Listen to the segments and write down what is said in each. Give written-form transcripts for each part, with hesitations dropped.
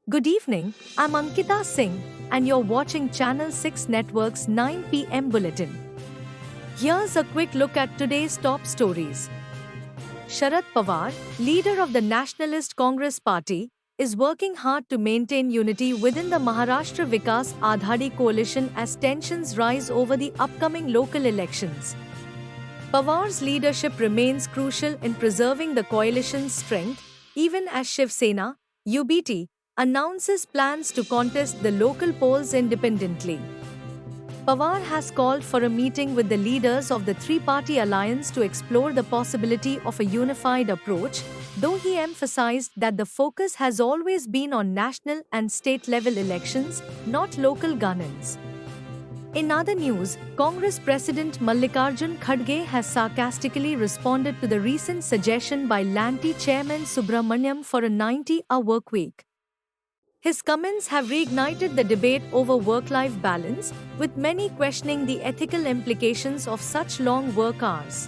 Good evening, I'm Ankita Singh, and you're watching Channel 6 Network's 9 p.m. bulletin. Here's a quick look at today's top stories. Sharad Pawar, leader of the Nationalist Congress Party, is working hard to maintain unity within the Maharashtra Vikas Aghadi coalition as tensions rise over the upcoming local elections. Pawar's leadership remains crucial in preserving the coalition's strength, even as Shiv Sena, UBT, announces plans to contest the local polls independently. Pawar has called for a meeting with the leaders of the three-party alliance to explore the possibility of a unified approach, though he emphasized that the focus has always been on national and state-level elections, not local governance. In other news, Congress President Mallikarjun Kharge has sarcastically responded to the recent suggestion by Lanti Chairman Subramaniam for a 90-hour workweek. His comments have reignited the debate over work-life balance, with many questioning the ethical implications of such long work hours.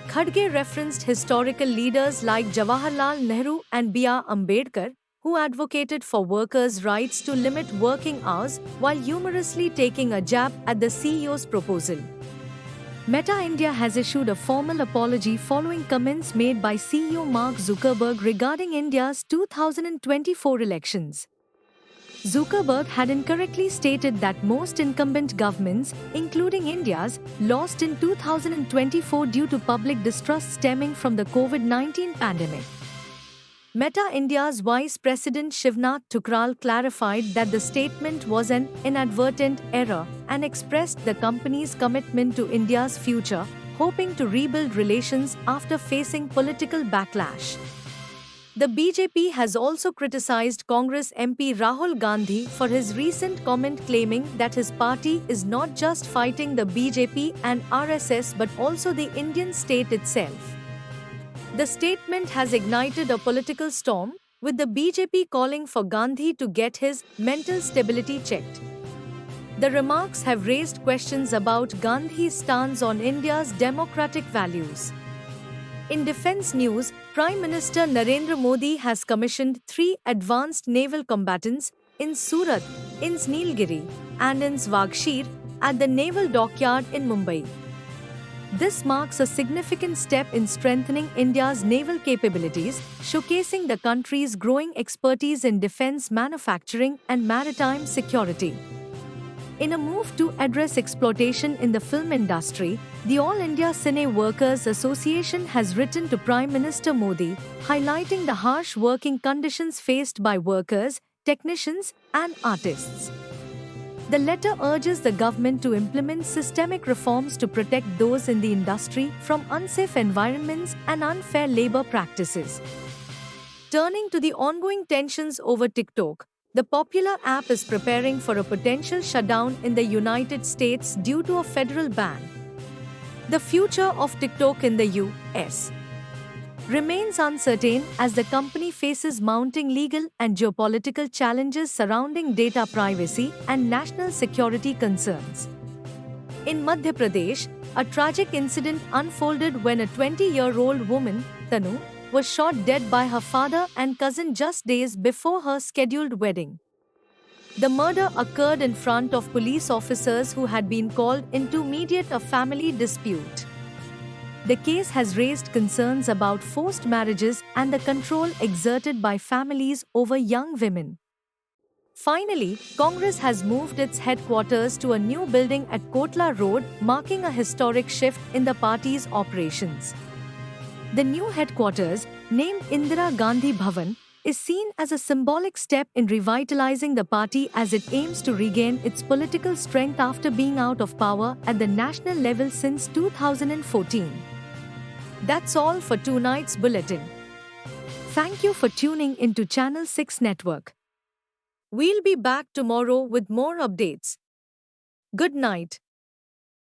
Kharge referenced historical leaders like Jawaharlal Nehru and B.R. Ambedkar, who advocated for workers' rights to limit working hours while humorously taking a jab at the CEO's proposal. Meta India has issued a formal apology following comments made by CEO Mark Zuckerberg regarding India's 2024 elections. Zuckerberg had incorrectly stated that most incumbent governments, including India's, lost in 2024 due to public distrust stemming from the COVID-19 pandemic. Meta India's Vice President Shivnath Thukral clarified that the statement was an inadvertent error and expressed the company's commitment to India's future, hoping to rebuild relations after facing political backlash. The BJP has also criticized Congress MP Rahul Gandhi for his recent comment claiming that his party is not just fighting the BJP and RSS but also the Indian state itself. The statement has ignited a political storm, with the BJP calling for Gandhi to get his mental stability checked. The remarks have raised questions about Gandhi's stance on India's democratic values. In defense news, Prime Minister Narendra Modi has commissioned 3 advanced naval combatants in Surat, in Nilgiri, and in Swagshir at the naval dockyard in Mumbai. This marks a significant step in strengthening India's naval capabilities, showcasing the country's growing expertise in defense manufacturing and maritime security. In a move to address exploitation in the film industry, the All India Cine Workers Association has written to Prime Minister Modi, highlighting the harsh working conditions faced by workers, technicians, and artists. The letter urges the government to implement systemic reforms to protect those in the industry from unsafe environments and unfair labor practices. Turning to the ongoing tensions over TikTok, the popular app is preparing for a potential shutdown in the United States due to a federal ban. The future of TikTok in the US remains uncertain as the company faces mounting legal and geopolitical challenges surrounding data privacy and national security concerns. In Madhya Pradesh, a tragic incident unfolded when a 20-year-old woman, Tanu, was shot dead by her father and cousin just days before her scheduled wedding. The murder occurred in front of police officers who had been called in to mediate a family dispute. The case has raised concerns about forced marriages and the control exerted by families over young women. Finally, Congress has moved its headquarters to a new building at Kotla Road, marking a historic shift in the party's operations. The new headquarters, named Indira Gandhi Bhavan, is seen as a symbolic step in revitalizing the party as it aims to regain its political strength after being out of power at the national level since 2014. That's all for tonight's bulletin. Thank you for tuning into Channel 6 Network. We'll be back tomorrow with more updates. Good night.